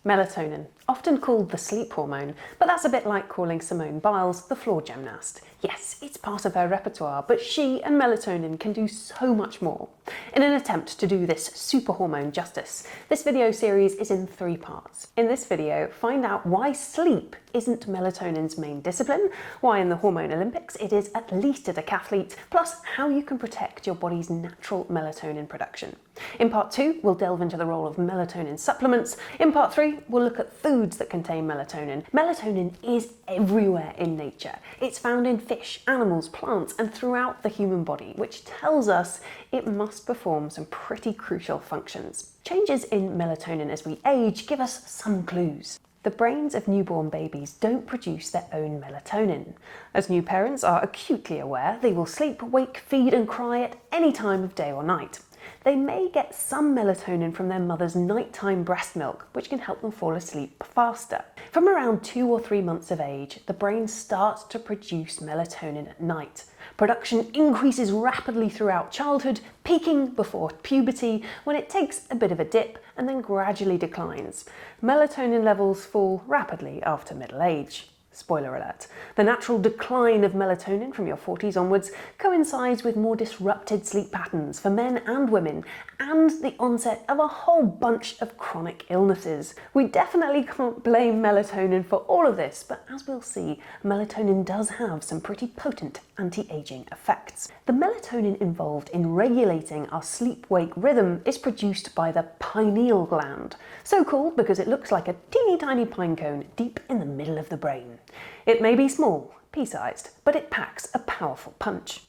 Melatonin, often called the sleep hormone, but that's a bit like calling Simone Biles the floor gymnast. Yes, it's part of her repertoire, but she and melatonin can do so much more. In an attempt to do this super hormone justice, this video series is in 3 parts. In this video, find out why sleep isn't melatonin's main discipline, why in the Hormone Olympics it is at least a decathlete, plus how you can protect your body's natural melatonin production. In part 2, we'll delve into the role of melatonin supplements. In part 3, we'll look at foods that contain melatonin. Melatonin is everywhere in nature. It's found in fish, animals, plants, and throughout the human body, which tells us it must perform some pretty crucial functions. Changes in melatonin as we age give us some clues. The brains of newborn babies don't produce their own melatonin. As new parents are acutely aware, they will sleep, wake, feed, and cry at any time of day or night. They may get some melatonin from their mother's nighttime breast milk, which can help them fall asleep faster. From around 2 or 3 months of age, the brain starts to produce melatonin at night. Production increases rapidly throughout childhood, peaking before puberty, when it takes a bit of a dip and then gradually declines. Melatonin levels fall rapidly after middle age. Spoiler alert, the natural decline of melatonin from your 40s onwards coincides with more disrupted sleep patterns for men and women, and the onset of a whole bunch of chronic illnesses. We definitely can't blame melatonin for all of this, but as we'll see, melatonin does have some pretty potent anti-aging effects. The melatonin involved in regulating our sleep-wake rhythm is produced by the pineal gland, so called because it looks like a teeny tiny pine cone deep in the middle of the brain. It may be small, pea-sized, but it packs a powerful punch.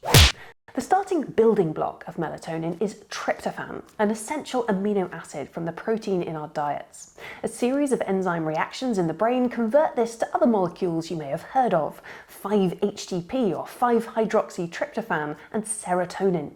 The starting building block of melatonin is tryptophan, an essential amino acid from the protein in our diets. A series of enzyme reactions in the brain convert this to other molecules you may have heard of, 5-HTP or 5-hydroxytryptophan, and serotonin.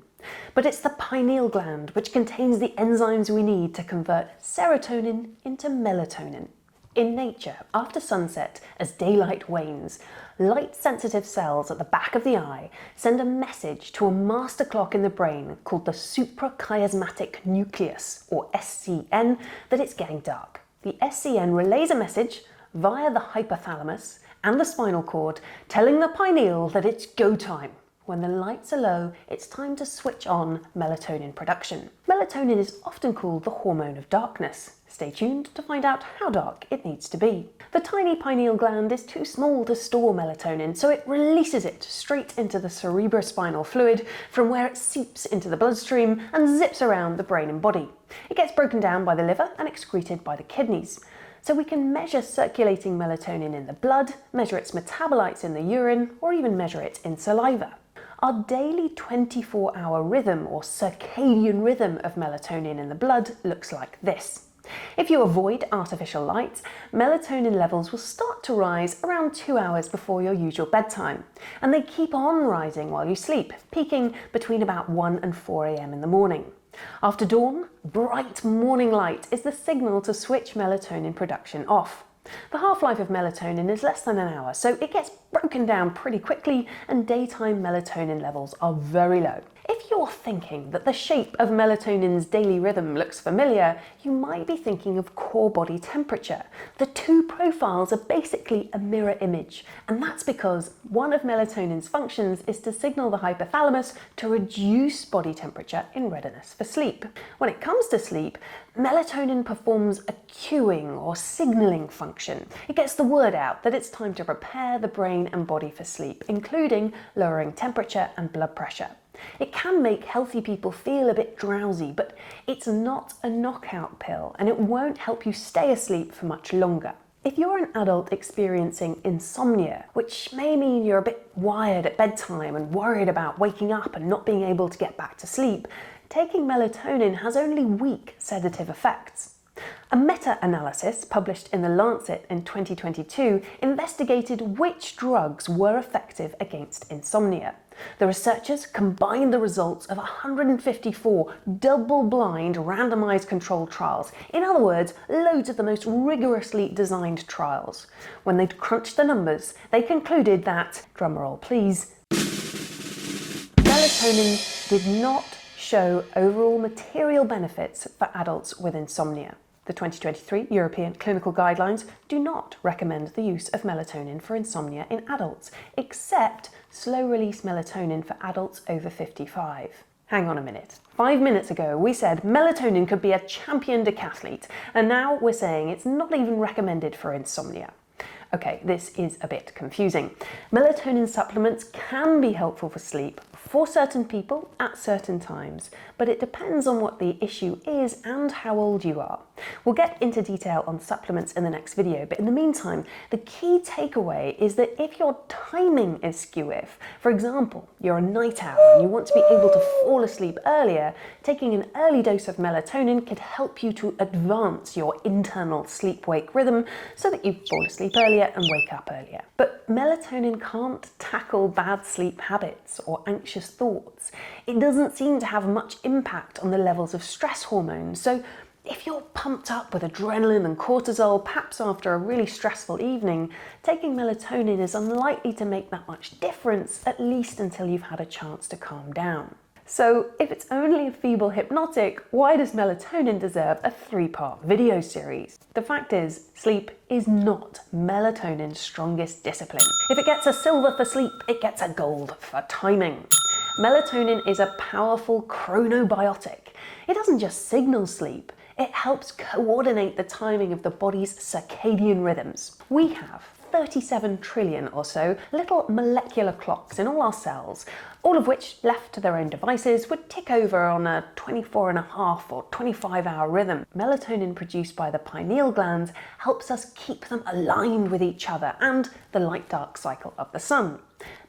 But it's the pineal gland which contains the enzymes we need to convert serotonin into melatonin. In nature, after sunset, as daylight wanes, light-sensitive cells at the back of the eye send a message to a master clock in the brain called the suprachiasmatic nucleus, or SCN, that it's getting dark. The SCN relays a message via the hypothalamus and the spinal cord, telling the pineal that it's go time. When the lights are low, it's time to switch on melatonin production. Melatonin is often called the hormone of darkness. Stay tuned to find out how dark it needs to be. The tiny pineal gland is too small to store melatonin, so it releases it straight into the cerebrospinal fluid, from where it seeps into the bloodstream and zips around the brain and body. It gets broken down by the liver and excreted by the kidneys. So we can measure circulating melatonin in the blood, measure its metabolites in the urine, or even measure it in saliva. Our daily 24-hour rhythm, or circadian rhythm, of melatonin in the blood looks like this. If you avoid artificial light, melatonin levels will start to rise around 2 hours before your usual bedtime, and they keep on rising while you sleep, peaking between about 1 and 4 a.m. in the morning. After dawn, bright morning light is the signal to switch melatonin production off. The half-life of melatonin is less than an hour, so it gets broken down pretty quickly, and daytime melatonin levels are very low. If you're thinking that the shape of melatonin's daily rhythm looks familiar, you might be thinking of core body temperature. The two profiles are basically a mirror image, and that's because one of melatonin's functions is to signal the hypothalamus to reduce body temperature in readiness for sleep. When it comes to sleep, melatonin performs a cueing or signaling function. It gets the word out that it's time to prepare the brain and body for sleep, including lowering temperature and blood pressure. It can make healthy people feel a bit drowsy, but it's not a knockout pill, and it won't help you stay asleep for much longer. If you're an adult experiencing insomnia, which may mean you're a bit wired at bedtime and worried about waking up and not being able to get back to sleep, taking melatonin has only weak sedative effects. A meta-analysis published in The Lancet in 2022 investigated which drugs were effective against insomnia. The researchers combined the results of 154 double-blind randomized controlled trials. In other words, loads of the most rigorously designed trials. When they'd crunched the numbers, they concluded that, drumroll please, melatonin did not show overall material benefits for adults with insomnia. The 2023 European Clinical Guidelines do not recommend the use of melatonin for insomnia in adults, except slow-release melatonin for adults over 55. Hang on a minute. 5 minutes ago we said melatonin could be a champion decathlete, and now we're saying it's not even recommended for insomnia. Okay, this is a bit confusing. Melatonin supplements can be helpful for sleep for certain people at certain times, but it depends on what the issue is and how old you are. We'll get into detail on supplements in the next video, but in the meantime, the key takeaway is that if your timing is skew, for example, you're a night owl and you want to be able to fall asleep earlier, taking an early dose of melatonin could help you to advance your internal sleep-wake rhythm so that you fall asleep earlier and wake up earlier. But melatonin can't tackle bad sleep habits or anxious thoughts. It doesn't seem to have much impact on the levels of stress hormones, so if you're pumped up with adrenaline and cortisol, perhaps after a really stressful evening, taking melatonin is unlikely to make that much difference, at least until you've had a chance to calm down. So if it's only a feeble hypnotic, why does melatonin deserve a 3-part video series? The fact is, sleep is not melatonin's strongest discipline. If it gets a silver for sleep, it gets a gold for timing. Melatonin is a powerful chronobiotic. It doesn't just signal sleep, it helps coordinate the timing of the body's circadian rhythms. We have 37 trillion or so little molecular clocks in all our cells, all of which, left to their own devices, would tick over on a 24.5 or 25-hour rhythm. Melatonin produced by the pineal gland helps us keep them aligned with each other and the light-dark cycle of the sun.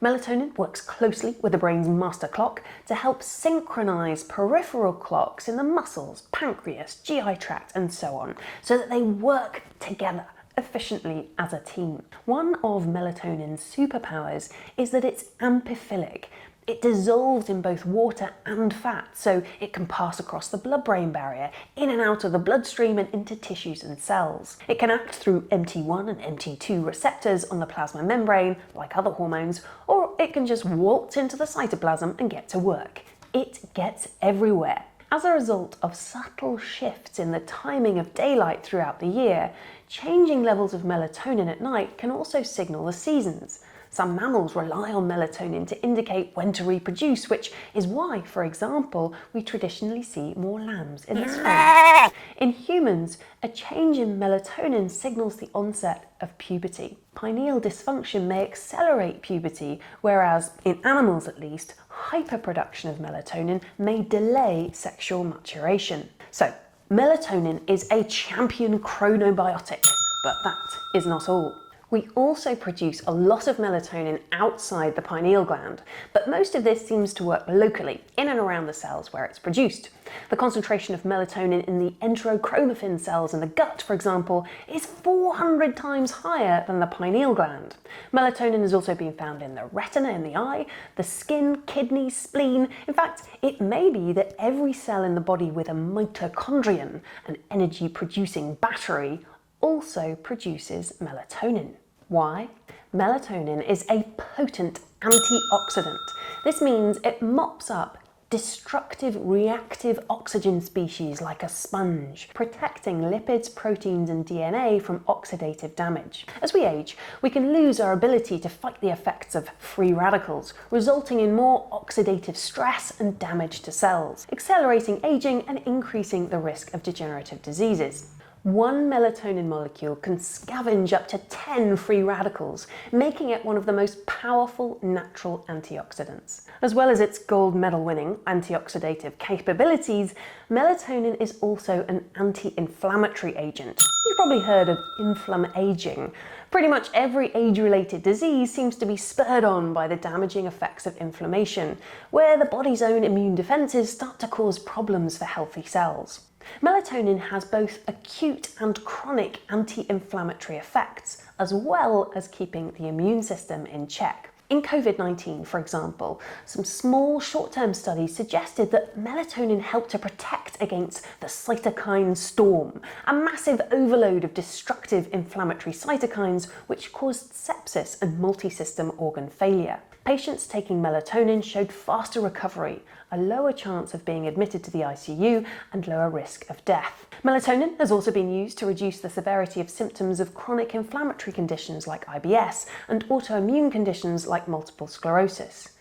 Melatonin works closely with the brain's master clock to help synchronize peripheral clocks in the muscles, pancreas, GI tract, and so on, so that they work together efficiently as a team. One of melatonin's superpowers is that it's amphiphilic. It dissolves in both water and fat, so it can pass across the blood-brain barrier, in and out of the bloodstream and into tissues and cells. It can act through MT1 and MT2 receptors on the plasma membrane, like other hormones, or it can just waltz into the cytoplasm and get to work. It gets everywhere. As a result of subtle shifts in the timing of daylight throughout the year, changing levels of melatonin at night can also signal the seasons. Some mammals rely on melatonin to indicate when to reproduce, which is why, for example, we traditionally see more lambs in the spring. In humans, a change in melatonin signals the onset of puberty. Pineal dysfunction may accelerate puberty, whereas, in animals at least, hyperproduction of melatonin may delay sexual maturation. So, melatonin is a champion chronobiotic, but that is not all. We also produce a lot of melatonin outside the pineal gland, but most of this seems to work locally, in and around the cells where it's produced. The concentration of melatonin in the enterochromaffin cells in the gut, for example, is 400 times higher than the pineal gland. Melatonin has also been found in the retina in the eye, the skin, kidneys, spleen. In fact, it may be that every cell in the body with a mitochondrion, an energy-producing battery, also produces melatonin. Why? Melatonin is a potent antioxidant. This means it mops up destructive reactive oxygen species like a sponge, protecting lipids, proteins, and DNA from oxidative damage. As we age, we can lose our ability to fight the effects of free radicals, resulting in more oxidative stress and damage to cells, accelerating aging and increasing the risk of degenerative diseases. One melatonin molecule can scavenge up to 10 free radicals, making it one of the most powerful natural antioxidants. As well as its gold medal-winning antioxidative capabilities, melatonin is also an anti-inflammatory agent. You've probably heard of inflammaging. Pretty much every age-related disease seems to be spurred on by the damaging effects of inflammation, where the body's own immune defenses start to cause problems for healthy cells. Melatonin has both acute and chronic anti-inflammatory effects, as well as keeping the immune system in check. In COVID-19, for example, some small short-term studies suggested that melatonin helped to protect against the cytokine storm, a massive overload of destructive inflammatory cytokines which caused sepsis and multi-system organ failure. Patients taking melatonin showed faster recovery, a lower chance of being admitted to the ICU, and lower risk of death. Melatonin has also been used to reduce the severity of symptoms of chronic inflammatory conditions like IBS and autoimmune conditions like multiple sclerosis.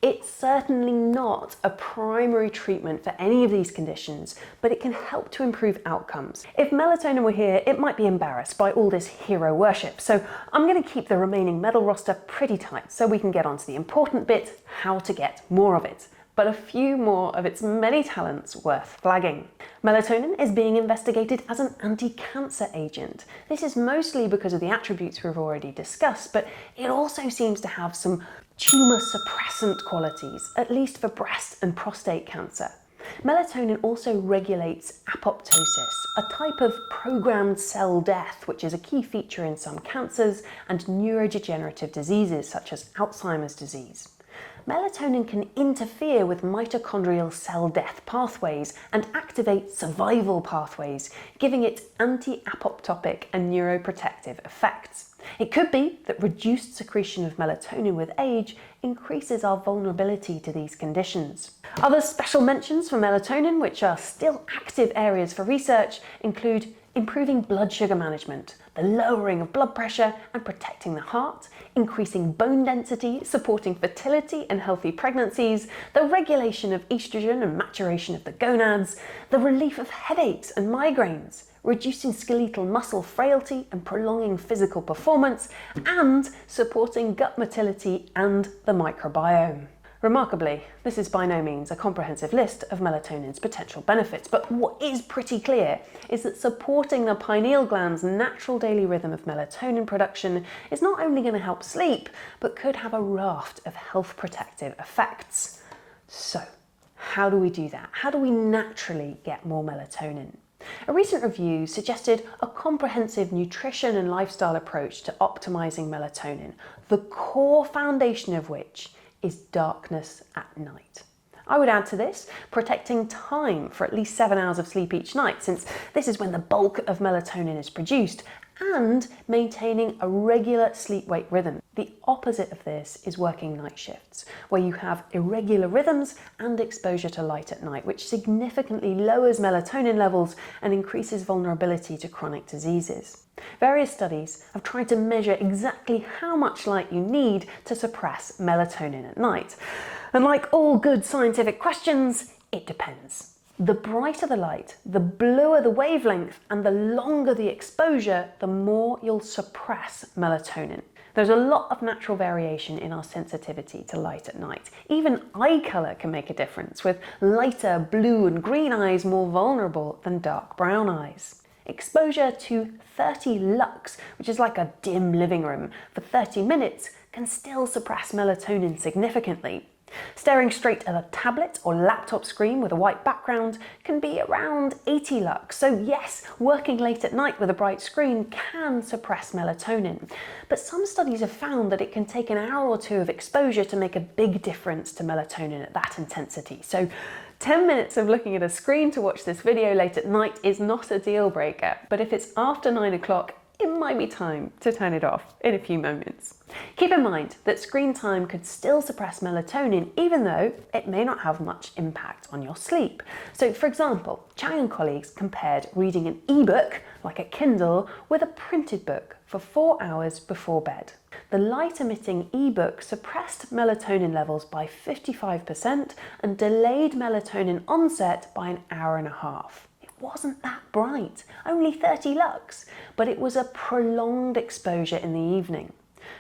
It's certainly not a primary treatment for any of these conditions, but it can help to improve outcomes. If melatonin were here, it might be embarrassed by all this hero worship, so I'm going to keep the remaining medal roster pretty tight so we can get on to the important bit, how to get more of it. But a few more of its many talents worth flagging. Melatonin is being investigated as an anti-cancer agent. This is mostly because of the attributes we've already discussed, but it also seems to have some tumour suppressant qualities, at least for breast and prostate cancer. Melatonin also regulates apoptosis, a type of programmed cell death, which is a key feature in some cancers and neurodegenerative diseases such as Alzheimer's disease. Melatonin can interfere with mitochondrial cell death pathways and activate survival pathways, giving it anti-apoptopic and neuroprotective effects. It could be that reduced secretion of melatonin with age increases our vulnerability to these conditions. Other special mentions for melatonin, which are still active areas for research, include improving blood sugar management, the lowering of blood pressure and protecting the heart, increasing bone density, supporting fertility and healthy pregnancies, the regulation of estrogen and maturation of the gonads, the relief of headaches and migraines, reducing skeletal muscle frailty and prolonging physical performance, and supporting gut motility and the microbiome. Remarkably, this is by no means a comprehensive list of melatonin's potential benefits, but what is pretty clear is that supporting the pineal gland's natural daily rhythm of melatonin production is not only going to help sleep, but could have a raft of health protective effects. So, how do we do that? How do we naturally get more melatonin? A recent review suggested a comprehensive nutrition and lifestyle approach to optimizing melatonin, the core foundation of which is darkness at night. I would add to this protecting time for at least 7 hours of sleep each night, since this is when the bulk of melatonin is produced, and maintaining a regular sleep-wake rhythm. The opposite of this is working night shifts, where you have irregular rhythms and exposure to light at night, which significantly lowers melatonin levels and increases vulnerability to chronic diseases. Various studies have tried to measure exactly how much light you need to suppress melatonin at night. And like all good scientific questions, it depends. The brighter the light, the bluer the wavelength, and the longer the exposure, the more you'll suppress melatonin. There's a lot of natural variation in our sensitivity to light at night. Even eye colour can make a difference, with lighter blue and green eyes more vulnerable than dark brown eyes. Exposure to 30 lux, which is like a dim living room, for 30 minutes can still suppress melatonin significantly. Staring straight at a tablet or laptop screen with a white background can be around 80 lux, so yes, working late at night with a bright screen can suppress melatonin. But some studies have found that it can take an hour or two of exposure to make a big difference to melatonin at that intensity. So 10 minutes of looking at a screen to watch this video late at night is not a deal breaker, but if it's after 9 o'clock, it might be time to turn it off in a few moments. Keep in mind that screen time could still suppress melatonin even though it may not have much impact on your sleep. So for example, Chang and colleagues compared reading an ebook, like a Kindle, with a printed book for 4 hours before bed. The light-emitting ebook suppressed melatonin levels by 55% and delayed melatonin onset by an hour and a half. Wasn't that bright, only 30 lux, but it was a prolonged exposure in the evening.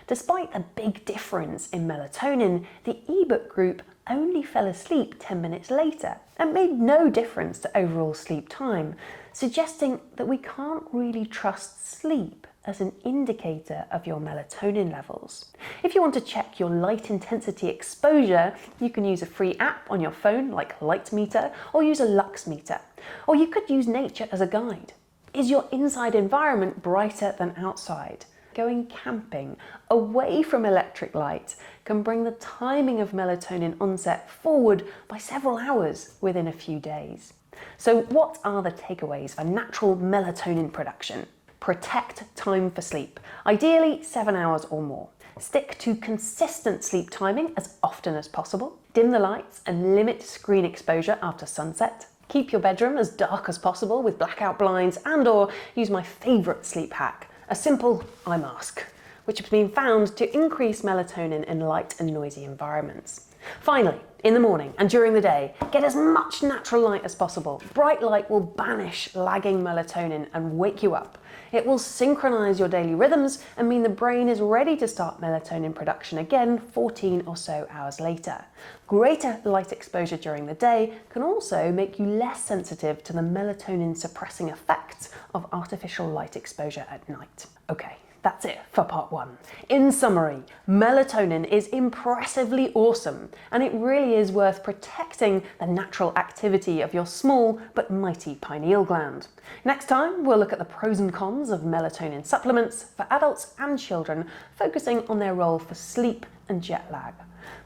Despite a big difference in melatonin, the ebook group only fell asleep 10 minutes later and made no difference to overall sleep time, suggesting that we can't really trust sleep as an indicator of your melatonin levels. If you want to check your light intensity exposure, you can use a free app on your phone like Light Meter, or use a lux meter. Or you could use nature as a guide. Is your inside environment brighter than outside? Going camping away from electric light can bring the timing of melatonin onset forward by several hours within a few days. So what are the takeaways for natural melatonin production? Protect time for sleep, ideally 7 hours or more. Stick to consistent sleep timing as often as possible. Dim the lights and limit screen exposure after sunset. Keep your bedroom as dark as possible with blackout blinds and/or use my favourite sleep hack, a simple eye mask, which has been found to increase melatonin in light and noisy environments. Finally, in the morning and during the day, get as much natural light as possible. Bright light will banish lagging melatonin and wake you up. It will synchronise your daily rhythms and mean the brain is ready to start melatonin production again 14 or so hours later. Greater light exposure during the day can also make you less sensitive to the melatonin suppressing effects of artificial light exposure at night. Okay. That's it for part 1. In summary, melatonin is impressively awesome, and it really is worth protecting the natural activity of your small but mighty pineal gland. Next time, we'll look at the pros and cons of melatonin supplements for adults and children, focusing on their role for sleep and jet lag.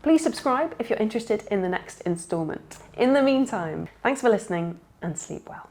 Please subscribe if you're interested in the next instalment. In the meantime, thanks for listening and sleep well.